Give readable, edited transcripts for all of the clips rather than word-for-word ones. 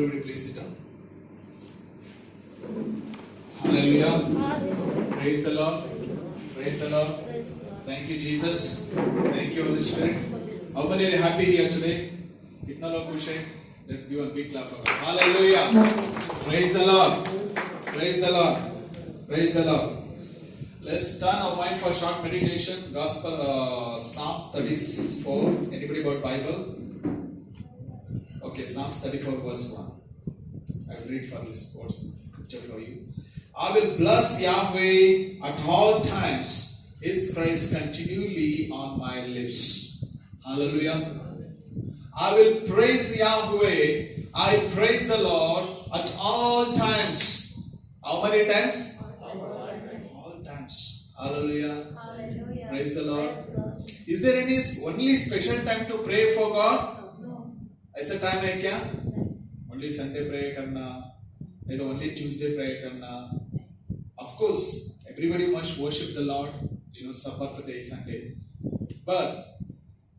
Everybody please sit down. Hallelujah. Praise the Lord. Praise the Lord. Thank you Jesus. Thank you Holy Spirit. How many are happy here today? कितना लोग खुश हैं? Let's give a big clap for God. Hallelujah. Praise the Lord. Praise the Lord. Praise the Lord. Let's turn our mind for a short meditation. Gospel Psalm 34. Anybody got Bible? Okay, Psalms 34 verse 1. I will read for this scripture for you. I will bless Yahweh at all times. His praise continually on my lips. Hallelujah. I will praise Yahweh. I praise the Lord at all times. How many times? All times. Hallelujah. Hallelujah. Praise the Lord. Praise God. Is there any only special time to pray for God? No. ऐसा time है क्या? Only Sunday pray करना, नहीं तो only Tuesday pray करना. Of course, everybody must worship the Lord. Sabbath day, Sunday. But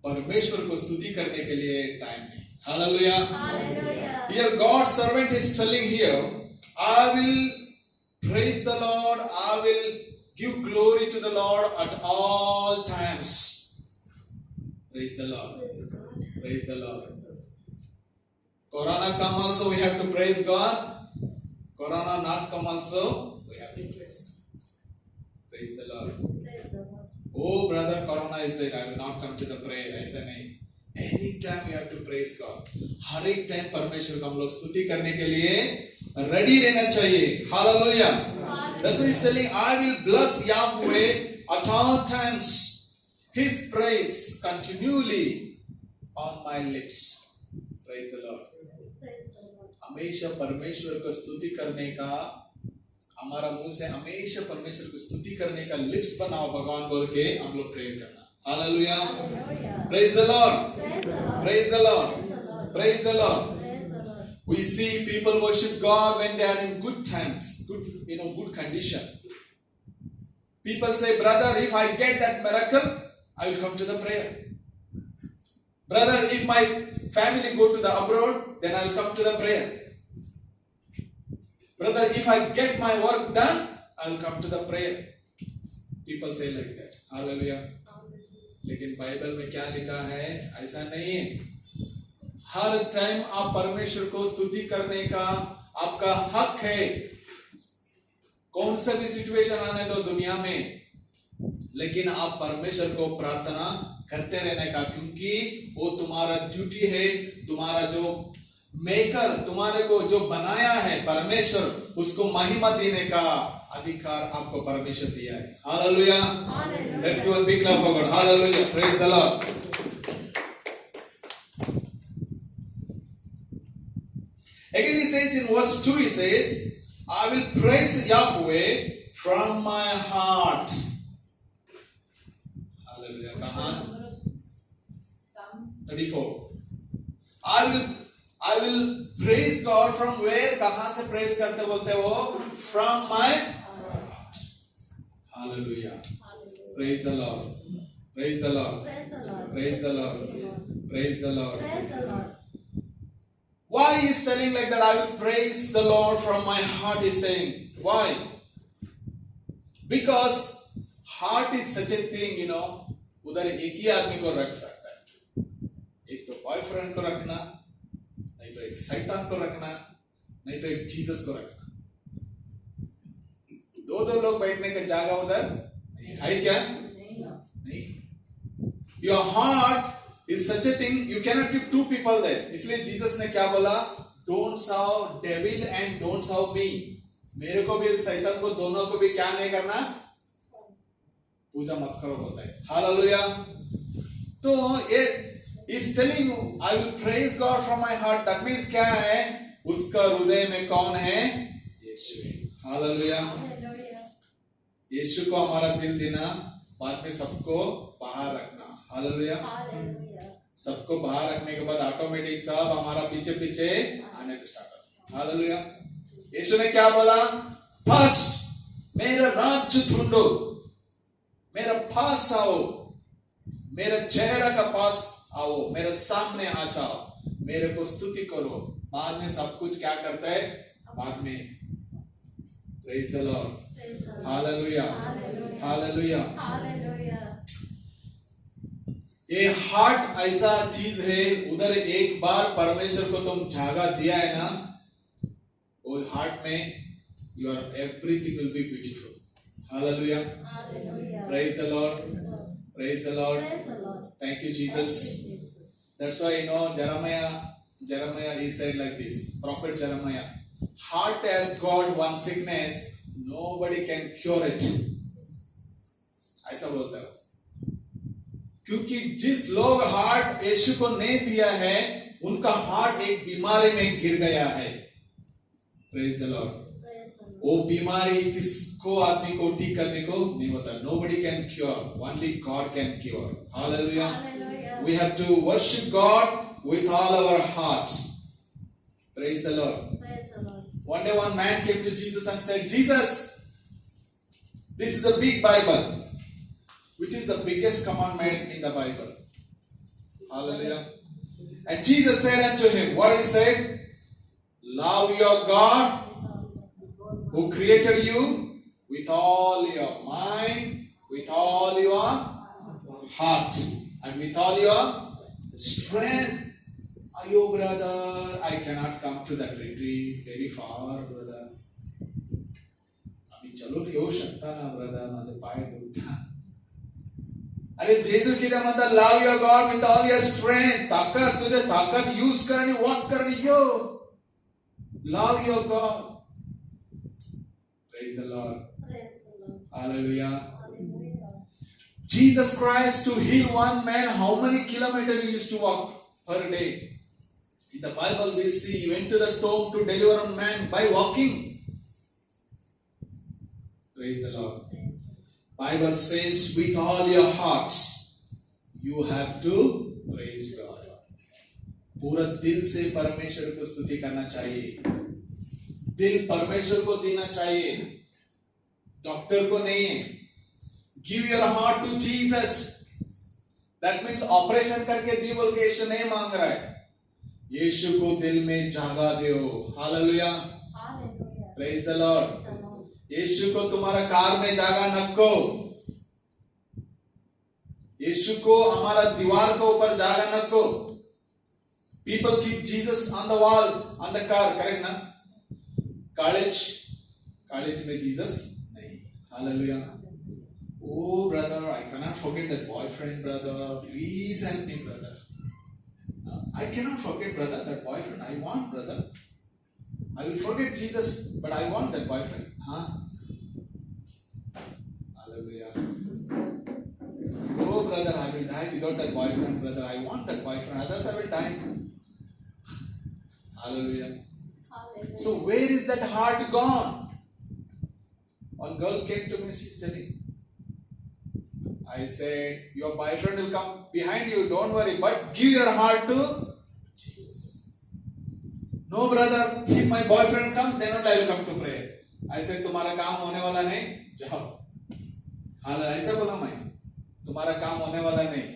परमेश्वर को स्तुति करने के लिए टाइम नहीं. Hallelujah. Hallelujah. Here God's servant is telling here, I will praise the Lord. I will give glory to the Lord at all times. Praise the Lord. Praise God. Praise the Lord. Corona come also, we have to praise God. Corona not come also, we have to praise God. Praise the Lord. Praise the Lord. Oh brother, Corona is there, I will not come to the prayer. ऐसा नहीं. Anytime we have to praise God. हर एक time परमेश्वर को हम लोग स्तुति करने के लिए ready रहना चाहिए. Hallelujah. That's why he's telling, I will bless Yahweh at all times. His praise continually on my lips. Praise the Lord. Praise the Lord. हमेशा परमेश्वर को स्तुति करने का हमारा मुंह से हमेशा परमेश्वर को स्तुति करने का लिप्स बनाओ भगवान बोल के हम लोग प्रे करना. Hallelujah. Hallelujah. Praise the Lord. Praise the Lord. Praise the Lord. Praise Praise the Lord. the Lord. Praise the Lord. We see people worship God when they are in good times, good condition. People say, brother, if I get that miracle, I will come to the prayer. Brother, if my family go to the abroad, then I will come to the prayer. Brother, if I get my work done, I will come to the prayer. People say like that. Hallelujah. लेकिन Bible में क्या लिखा है? ऐसा नहीं है. हर time आप परमेश्वर को स्तुति करने का आपका हक है. कौन सा भी सिचुएशन आने दो दुनिया में, लेकिन आप परमेश्वर को प्रार्थना करते रहने का, क्योंकि वो तुम्हारा ड्यूटी है. तुम्हारा जो मेकर, तुम्हारे को जो बनाया है परमेश्वर, उसको महिमा देने का अधिकार आपको परमेश्वर दिया है. Hallelujah. Hallelujah. Let's give a big clap for God. Hallelujah. Praise the Lord. Again he says in verse 2, he says, I will praise Yahweh from my heart. Hallelujah. कहाँ से? 34. I will praise God from where? कहाँ से praise करते बोलते हो? From my heart. Hallelujah. Praise the Lord. Praise the Lord. Praise the Lord. Praise the Lord. Praise the Lord. Praise the Lord. Why he is telling like that? I will praise the Lord from my heart, he is saying. Why? Because heart is such a thing, उधर एक ही आदमी को रख सकता है. एक तो boyfriend को रखना, नहीं तो एक शैतान को रखना, नहीं तो एक जीसस को रखना. दो लोग बैठने का जगह उधर है क्या? नहीं. Your heart is such a thing, you cannot keep two people there. इसलिए जीसस ने क्या बोला? Don't serve devil and don't serve me. मेरे को भी शैतान को, दोनों को भी क्या नहीं करना? पूजा मत करो बोलता है. हालेलुया. तो ये is telling you, I will praise God from my heart. That means क्या है? उसका हृदय में कौन है? यीशु है. हालेलुया. Hallelujah. यीशु को हमारा दिल देना, बाद में सबको बाहर रखना. हालेलुया. Hallelujah. सबको बाहर रखने के बाद ऑटोमेटिक सब हमारा पीछे पीछे आने को स्टार्ट होता है. हालेलुया. यीशु ने क्या बोला? फर्स्ट मेरा राज्य ढूंढो, मेरा पास आओ, मेरे चेहरा का पास आओ, मेरे सामने आ जाओ, मेरे को स्तुति करो, बाद में सब कुछ क्या करता है? बाद में. Praise the Lord. Praise the Lord. Hallelujah. Hallelujah. Hallelujah. Hallelujah. ये हार्ट ऐसा चीज है, उधर एक बार परमेश्वर को तुम जागा दिया है ना, वो हार्ट में your everything will be beautiful. Hallelujah. Hallelujah. Praise the Lord. Praise the Lord. Praise the Lord. Thank you, Jesus. That's why Jeremiah he said like this, prophet Jeremiah, heart has got one sickness, nobody can cure it. ऐसा बोलता है, क्योंकि जिस लोग heart यीशु को नहीं दिया है, उनका हार्ट एक बीमारी में गिर गया है. Praise the Lord. Praise the Lord. वो बीमारी किसको आदमी को ठीक करने को नहीं होता. Nobody can cure, only God can cure. Hallelujah. Hallelujah. We have to worship God with all our hearts. Praise the Lord. Praise the Lord. One day one man came to Jesus and said, Jesus, this is the big Bible. Which is the biggest commandment in the Bible? Hallelujah. And Jesus said unto him, what he said? Love your God who created you with all your mind, with all your heart, and with all your strength. Ayo brother, I cannot come to that retreat, very far brother. अभी चलो नहीं हो सकता ना brother, माझे पाय दुखता. अरे जेजू किती म्हणतात, love your God with all your strength. ताकद, तुझे ताकद यूज करनी, वॉक करनी, यो. Love your God. Praise the Lord. Praise the Lord. Hallelujah. Hallelujah. Jesus Christ to heal one man, how many kilometers he used to walk per day? In the Bible we see he went to the tomb to deliver a man by walking. Praise the Lord. Bible says with all your hearts you have to praise God. पूरा दिल से परमेश्वर को स्तुति करना चाहिए. दिल परमेश्वर को देना चाहिए, डॉक्टर को नहीं है. Give your heart to Jesus. That means operation करके दी बोल के यीशु नहीं मांग रहा है. यीशु को दिल में जागा दो. Hallelujah. Hallelujah. Praise the Lord. Praise the Lord. यीशु को तुम्हारा कार में जागा नको. यीशु को हमारा दीवार के ऊपर जागा नको. People keep Jesus on the wall, on the car, correct ना? College में Jesus नहीं. Hallelujah. Oh brother, I cannot forget that boyfriend, brother. Please help me, brother. I cannot forget, brother, that boyfriend. I want, brother. I will forget Jesus, but I want that boyfriend. Huh? Hallelujah. Oh brother, I will die without that boyfriend, brother. I want that boyfriend. Others I will die. Hallelujah. Hallelujah. So where is that heart gone? One girl came to me, she's telling. I said, your boyfriend will come behind you, don't worry, but give your heart to Jesus. No brother, if my boyfriend comes, then only I will come to prayer. I said, तुम्हारा काम होने वाला नहीं, जाओ. हाल ऐसा बोला मैं, तुम्हारा काम होने वाला नहीं.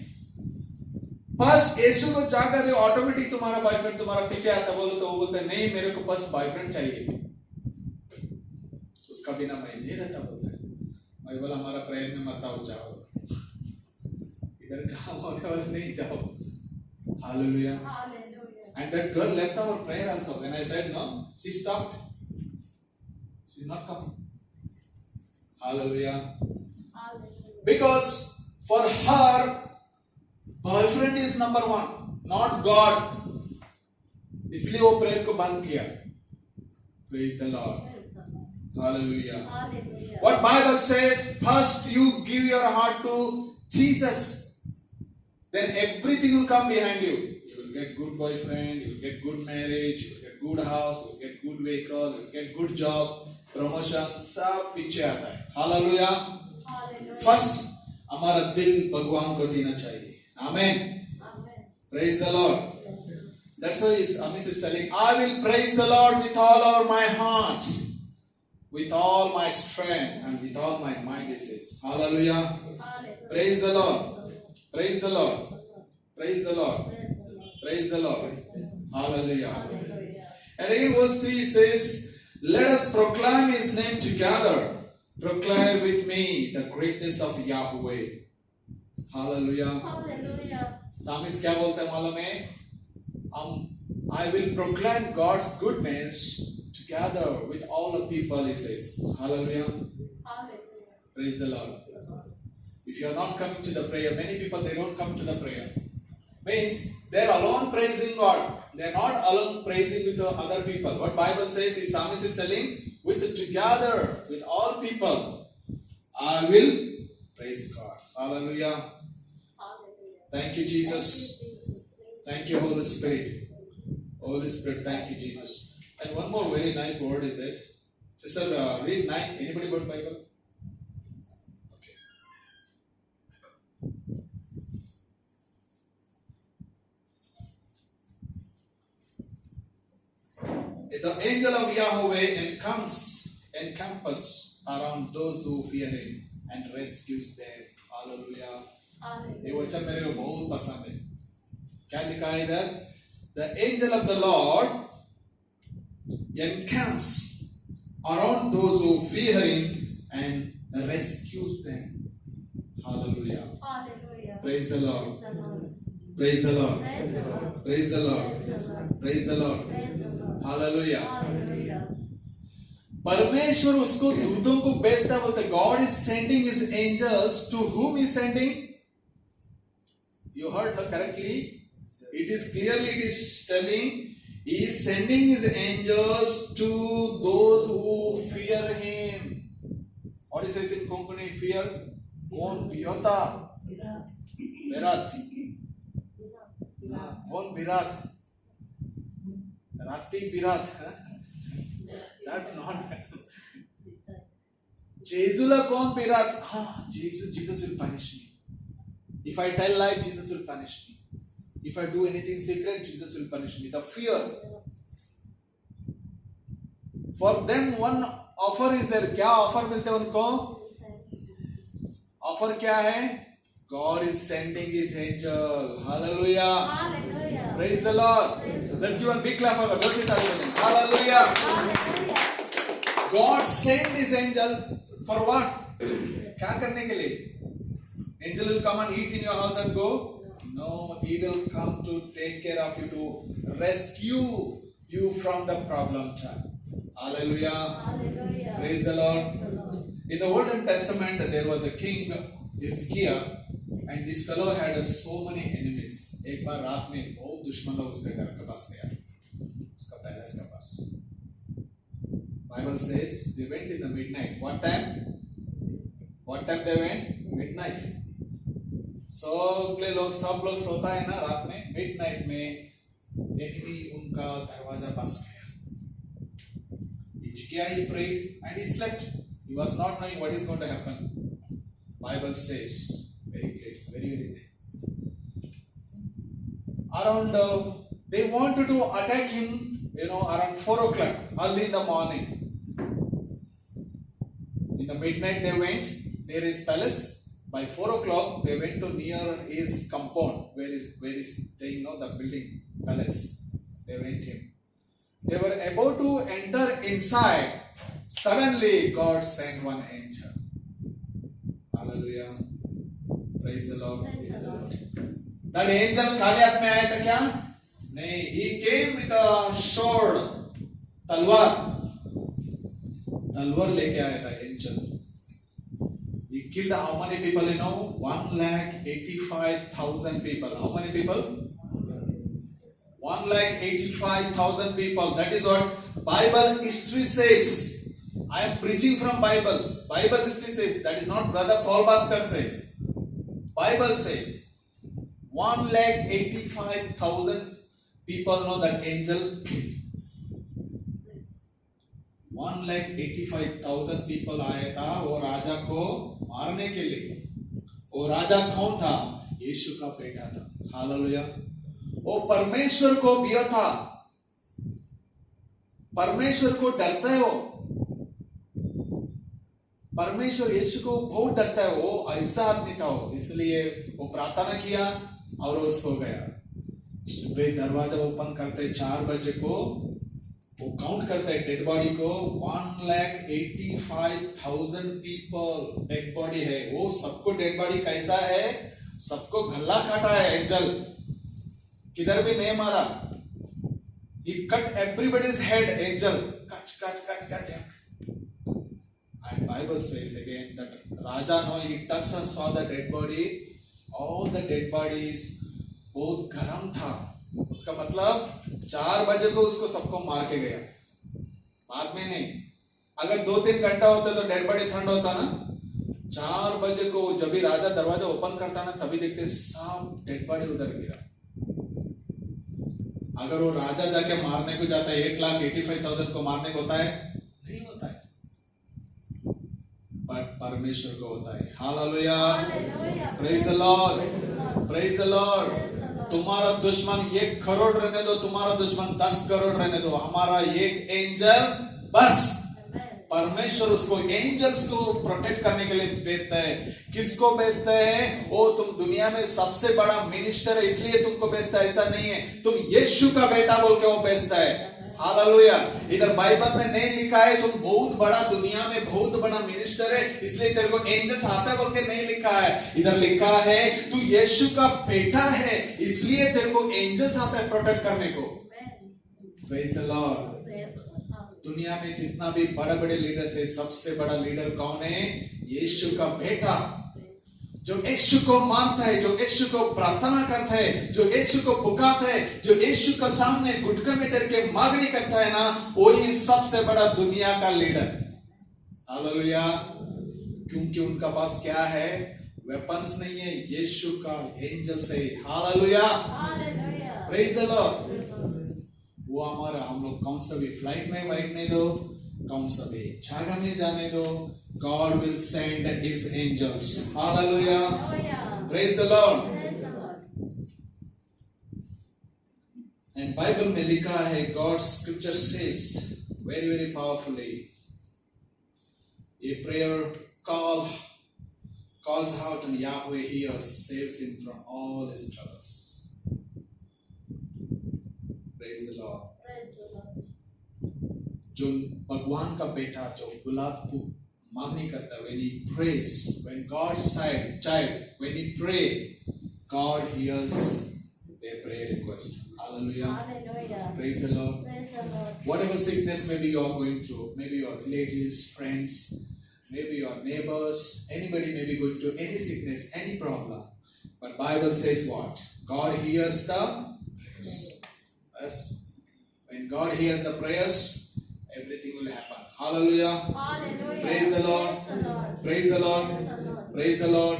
बस यीशु को जागा दे, ऑटोमेटिक तुम्हारा बॉयफ्रेंड तुम्हारा पीछे आता. बोलो तो वो बोलते नहीं, मेरे को बस बॉयफ्रेंड चाहिए, उसका बिना मैं नहीं रहता. बोलता है. मैं बोला हमारा प्रेयर में मत आओ, जाओ, इधर काम होने वाला नहीं, जाओ. Hallelujah. Hallelujah. And that girl left our prayer also. When I said no, she stopped. She's not coming. Hallelujah. Hallelujah. Because for her, boyfriend is number one, not God. इसलिए वो प्रेयर को बंद किया. Praise the Lord. Praise the Lord. Hallelujah. Hallelujah. What Bible says, first you give your heart to Jesus, then everything will come behind you. You will get good boyfriend, you will get good marriage, you will get good house, you will get good vehicle, you will get good job, promotion, सब पीछे आता है. Hallelujah. Hallelujah. First हमारा दिल भगवान को देना चाहिए. Amen. Amen. Praise the Lord. That's why Amis is telling, I will praise the Lord with all of my heart, with all my strength, and with all my mind, he says. Hallelujah. Hallelujah. Praise the Lord. Praise the Lord. Praise the Lord. Praise the Lord. Praise the Lord. Hallelujah. Hallelujah. And again verse 3 says, let us proclaim his name together. Proclaim with me the greatness of Yahweh. Hallelujah. Hallelujah. सामिस क्या बोलते हैं मालूम है? I will proclaim God's goodness together with all the people, he says. Hallelujah. Hallelujah. Praise the Lord. If you are not coming to the prayer, many people they don't come to the prayer. Means they are alone praising God. They are not alone praising with the other people. What Bible says is psalmist is telling, together with all people, I will praise God. Hallelujah. Hallelujah. Thank you, Jesus. Thank you, Holy Spirit. Holy Spirit, thank you, Jesus. And one more very nice word is this. Sister, read 9. Anybody got Bible? Okay. The angel of Yahweh encampus around those who fear him and rescues them. Hallelujah. ये वचन मेरे को बहुत पसंद है. क्या लिखा है इधर? The angel of the Lord encamps around those who fear him and rescues them. Hallelujah. Hallelujah. Praise the Lord. Praise the Lord. Praise the Lord. Praise Praise the the Lord. Lord. Praise the Lord. Hallelujah. Hallelujah. परमेश्वर उसको दूतों को भेजता बोलते. God is sending his angels. To whom he is sending? You heard correctly. It is telling he is sending his angels to those who fear him. What he says in Konkani? Fear. Kon biyota. Virat. Kon virat. Rati virat. That's not. Jesula kon virat. Jesus will punish me. If I tell lie, Jesus will punish me. If I do anything secret, Jesus will punish me. The fear. For them, one offer is there. क्या offer मिलते हैं उनको? Offer क्या है? God is sending his angel. Hallelujah. Hallelujah. Praise the Lord. Let's give a big clap for God. Hallelujah. Hallelujah. God sent his angel for what? क्या करने के लिए? Angel will come and eat in your house and go? No, he will come to take care of you, to rescue you from the problem time. Hallelujah. Hallelujah. Praise the Lord. In the Old Testament, there was a king, Hezekiah, and this fellow had so many enemies. एक बार रात में बहुत दुश्मन लोग उसके घर के पास गया, उसका पैलेस के पास. Bible says they went in the midnight. What time? What time they went? Midnight. सब लोग सोता है ना रात में. मिडनाइट में एनिमी उनका दरवाजा बस गया. Hezekiah, he prayed and he slept. He was not knowing what is going to happen. Bible says very great, very nice. Around they wanted to attack him, around 4 o'clock, early in the morning. In the midnight they went near his palace. By 4 o'clock, they went to near his compound, where is staying, the building, palace. They went in. They were about to enter inside. Suddenly, God sent one angel. Hallelujah. Praise the Lord. Praise the Lord. That angel खाली हाथ में आया था क्या? नहीं. He came with a sword, तलवार. तलवार लेके आया था angel. He killed how many people? 1,85,000 people. How many people? 1,85,000 people. That is what Bible history says. I am preaching from Bible. Bible history says. That is not Brother Paul Baskar says. Bible says 1,85,000 people know that angel killed. 1,85,000 people आया था वो राजा को मारने के लिए. वो राजा कौन था? यीशु का बेटा था. हालेलुया. वो परमेश्वर को बिया था. परमेश्वर को डरता है वो. परमेश्वर यीशु को बहुत डरता है. वो ऐसा आदमी था वो. इसलिए वो प्रार्थना किया और वो सो गया. सुबह दरवाजा ओपन करते 4 बजे को वो काउंट करता है डेड बॉडी को 1,85,000 पीपल डेड बॉडी है। वो सबको डेड बॉडी कैसा है, सबको गला काटा है एंजल, किधर भी नहीं मारा। He cut everybody's head, angel. Catch. And Bible says again that Raja no, he touched and saw the dead body. All the dead bodies बहुत गर्म था। उसका मतलब 4 बजे को उसको सबको मार के गया, बाद में नहीं। अगर 2-3 घंटा होता तो डेड बॉडी ठंड होता ना। 4 बजे को जब भी राजा दरवाजा ओपन करता ना, तभी देखते सब डेड बॉडी उधर गिरा। अगर वो राजा जाके मारने को जाता है 1,85,000 को मारने को होता है, नहीं होता है, बट परमेश्वर को होता है। Hallelujah, praise the Lord, praise the Lord. तुम्हारा दुश्मन 1 करोड़ रहने दो, तुम्हारा दुश्मन 10 करोड़ रहने दो, हमारा एक एंजल बस। परमेश्वर उसको एंजल्स को प्रोटेक्ट करने के लिए भेजता है। किसको भेजता है? वो तुम दुनिया में सबसे बड़ा मिनिस्टर है इसलिए तुमको भेजता है, ऐसा नहीं है। तुम यीशु का बेटा बोल के वो भेजता है। हालेलुया। इधर बाइबल में नहीं लिखा है तुम बहुत बड़ा दुनिया में बहुत बड़ा मिनिस्टर है इसलिए तेरे को एंजल्स आता है बोल के नहीं लिखा है। इधर लिखा है तू यीशु का बेटा है इसलिए तेरे को एंजल्स आता है प्रोटेक्ट करने को। Praise the Lord. दुनिया में जितना भी बड़े बड़े लीडर्स है, सबसे बड़ा लीडर कौन है? यीशु का बेटा, जो यीशु को मानता है, जो यीशु को प्रार्थना करता है, जो यीशु को पुकारता है, जो यीशु के सामने घुटने में डर के मांगनी करता है ना, वही सबसे बड़ा दुनिया का लीडर। हालेलुया। क्योंकि उनका पास क्या है? वेपन्स नहीं है, यीशु का एंजल से। Hallelujah, praise the lord. वो हमारा, हम लोग कौन सा भी फ्लाइट में बैठने दो, कौन सा भी जगह में जाने दो, God will send His angels. Hallelujah. Praise the Lord. And Bible में लिखा है, God's scripture says very very powerfully, a prayer calls out and Yahweh hears, saves him from all his troubles. Praise the Lord. जो भगवान का बेटा जो गुलाब को मांगनी करता है, when he prays, when God's child, when he pray, God hears their prayer request. Hallelujah. Praise the Lord. Whatever sickness maybe you are going through, maybe your relatives, friends, maybe your neighbors, anybody may be going through any sickness, any problem, but Bible says what? God hears the prayers. Yes. When God hears the prayers, everything will happen. Hallelujah. Praise the Lord. Praise the Lord. Praise the Lord.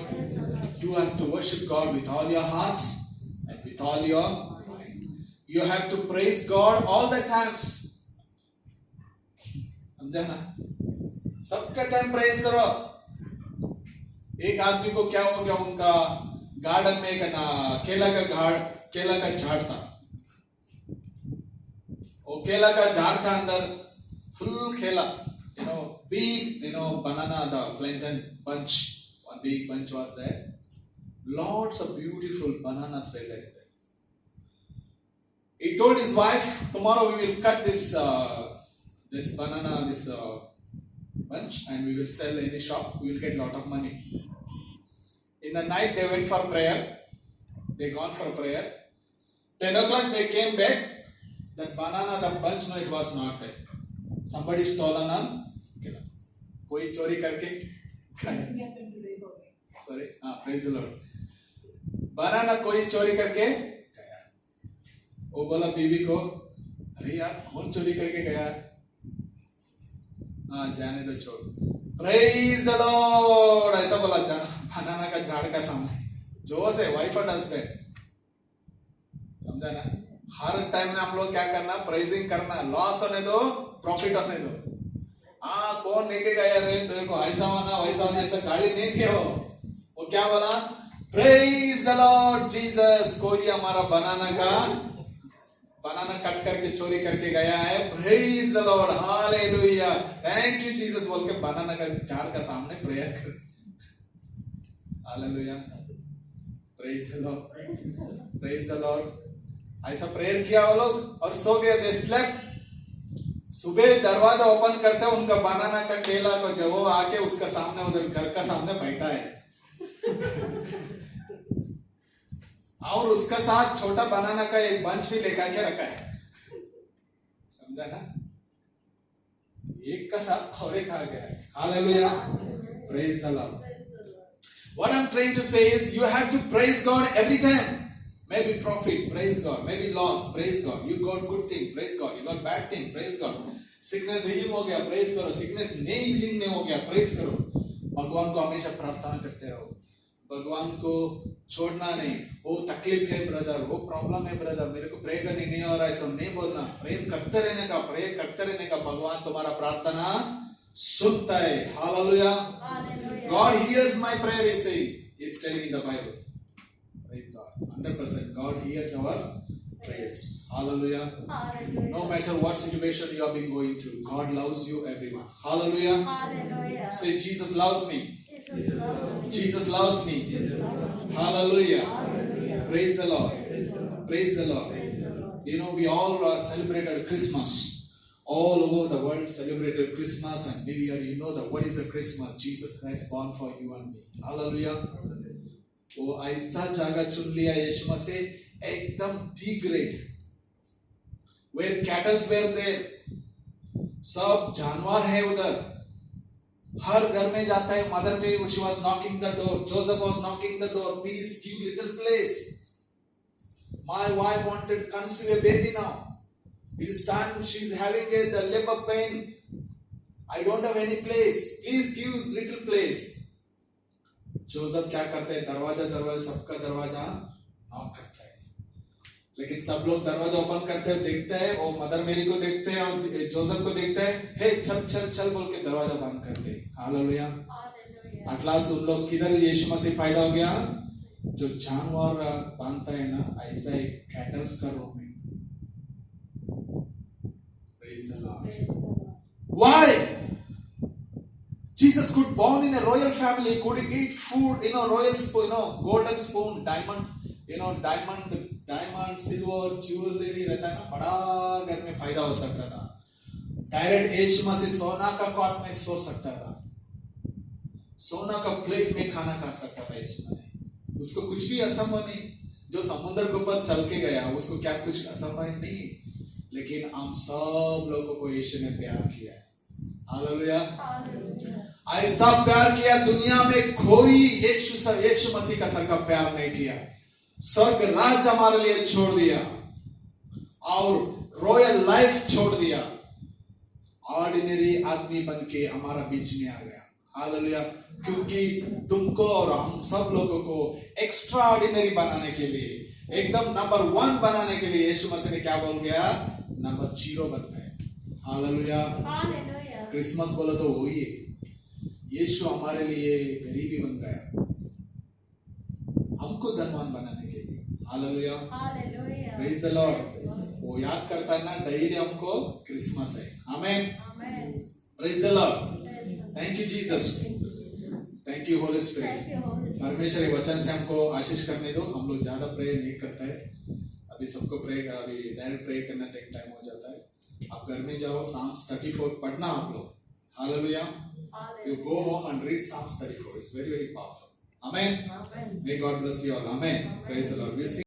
You have to worship God with all your heart and with all your mind. You have to praise God all the times. समझा ना? सबका time praise करो। एक आदमी को क्या हो गया, उनका गार्डन में एक ना केला का झाड़ था। वो केला का झाड़ का अंदर full kela, big, banana, the plantain bunch, one big bunch was there. Lots of beautiful bananas were there. He told his wife, tomorrow we will cut this banana, this bunch, and we will sell in the shop. We will get lot of money. In the night they went for prayer. They gone for prayer. 10 o'clock they came back. That banana, the bunch, no, it was not there. Somebody stolen on killer. कोई चोरी करके खाया। Sorry, praise the Lord. बनाना कोई चोरी करके गया। वो बोला बीवी को, अरे यार कौन चोरी करके गया? जाने दो, छोड़। Praise the Lord, ऐसा बोला बनाना का झाड़ का सामने, जोर से, वाइफ एंड हस्बैंड। समझा ना? हर टाइम में हम लोग क्या करना? प्रेजिंग करना। लॉस होने दो, प्रॉफिट होने दो। कौन लेके गया रे तेरे को, ऐसा होना वैसा होना, ऐसा गाड़ी नहीं दिया हो। वो क्या बोला? Praise the Lord Jesus. कोई हमारा बनाना कट करके चोरी करके गया है। Praise the Lord, hallelujah, thank you Jesus बोल के बनाना का झाड़ का सामने प्रेयर कर। Hallelujah, praise the Lord, praise the Lord. ऐसा प्रेयर किया वो लोग और सो गए। दे स्लेप्ट। सुबह दरवाजा ओपन करते हैं, उनका बनाना का केला को जब वो आके उसका सामने उधर घर का सामने बैठा है और उसका साथ छोटा बनाना का एक बंच भी लेकर के रखा है, समझा ना? एक का साथ और एक आ गया है। Hallelujah, praise the Lord. What I'm trying to say is you have to praise God every time. Maybe profit, praise God. Maybe loss, praise God. You got good thing, praise God. You got bad thing, praise God. Sickness healing हो गया, praise करो. Sickness नहीं healing नहीं हो गया, praise करो. भगवान को हमेशा प्रार्थना करते रहो, भगवान को छोड़ना नहीं। वो तकलीफ है ब्रदर, वो प्रॉब्लम है ब्रदर, मेरे को प्रे करने नहीं हो रहा है, सब नहीं बोलना, प्रे करते रहने का, प्रे करते रहने का। भगवान तुम्हारा प्रार्थना सुनता है। Hallelujah, God hears my prayer, he saying, he's telling in the Bible. Praise God, 100% God hears our prayers. Hallelujah. Hallelujah. No matter what situation you have been going through, God loves you, everyone. Hallelujah. Hallelujah. Say, Jesus loves me. Jesus loves me. Jesus loves me. Hallelujah. Praise the Lord. Praise the Lord. You know, we all celebrated Christmas. All over the world celebrated Christmas and New Year. You know that what is a Christmas? Jesus Christ born for you and me. Hallelujah. वो ऐसा जगह चुन लिया यीशु मसीह, एकदम degrade, where cattle were there, सब जानवर है उधर, हर घर में जाता है। मदर मेरी, she was knocking the door, Joseph was knocking the door, please give little place, my wife wanted to conceive a baby now, it is time, she is having the labor pain, I don't have any place, please give little place. Joseph क्या करते हैं? दरवाजा सबका दरवाजा knock करता है, लेकिन सब लोग दरवाजा ओपन करते हैं, देखते हैं, वो मदर मेरी को देखते हैं और जोसेफ को देखते हैं, हे चल चल चल बोल के दरवाजा बंद करते हैं। हालेलुया। अटलास उन लोग किधर यीशु मसीह पैदा हो गया? जो जानवर बांधता है ना, ऐसा एक कैटल्स का रूप में। Praise the Lord. Why? Jesus could born in a royal family, could eat food, royal spoon, golden spoon, diamond, diamond, silver, jewelry रहता है ना, बड़ा घर में पैदा हो सकता था। डायरेक्ट यीशु मसीह सोना का कॉट में सो सकता था, सोना का प्लेट में खाना खा सकता था यीशु मसीह। उसको कुछ भी असंभव नहीं। जो समुद्र के ऊपर चल के गया, उसको क्या कुछ असंभव नहीं, लेकिन हम सब लोगों को यीशु ने प्यार किया है। हालेलुया। ऐसा प्यार किया दुनिया में कोई यीशु मसीह का सर का प्यार नहीं किया। स्वर्ग राज हमारे लिए छोड़ दिया और रॉयल लाइफ छोड़ दिया, ऑर्डिनरी आदमी बन के हमारा बीच में आ गया। हालेलुया। क्योंकि तुमको और हम सब लोगों को एक्स्ट्रा ऑर्डिनरी बनाने के लिए, एकदम नंबर 1 बनाने के लिए यीशु मसीह ने क्या बोल गया? नंबर 0 बन गए। हालेलुया। क्रिसमस बोलो तो वही है, यीशु हमारे लिए गरीबी बन गया, हमको धनवान बनाने के लिए। हालेलुया। Praise the lord. वो याद करता है ना, डेली हमको क्रिसमस है। Amen. Praise the lord. Thank you Jesus, thank you holy spirit. परमेश्वर के वचन से हमको आशीष करने दो। हम लोग ज्यादा प्रे नहीं करता है, अभी सबको प्रे, अभी डायरेक्ट प्रे करना टेक टाइम हो जाता है। आप घर में जाओ, Psalms 34 पढ़ना आप लोग। Hallelujah. You go home and read Psalms 34. It's very, very powerful. Amen. May God bless you all. Amen. Praise the Lord. We sing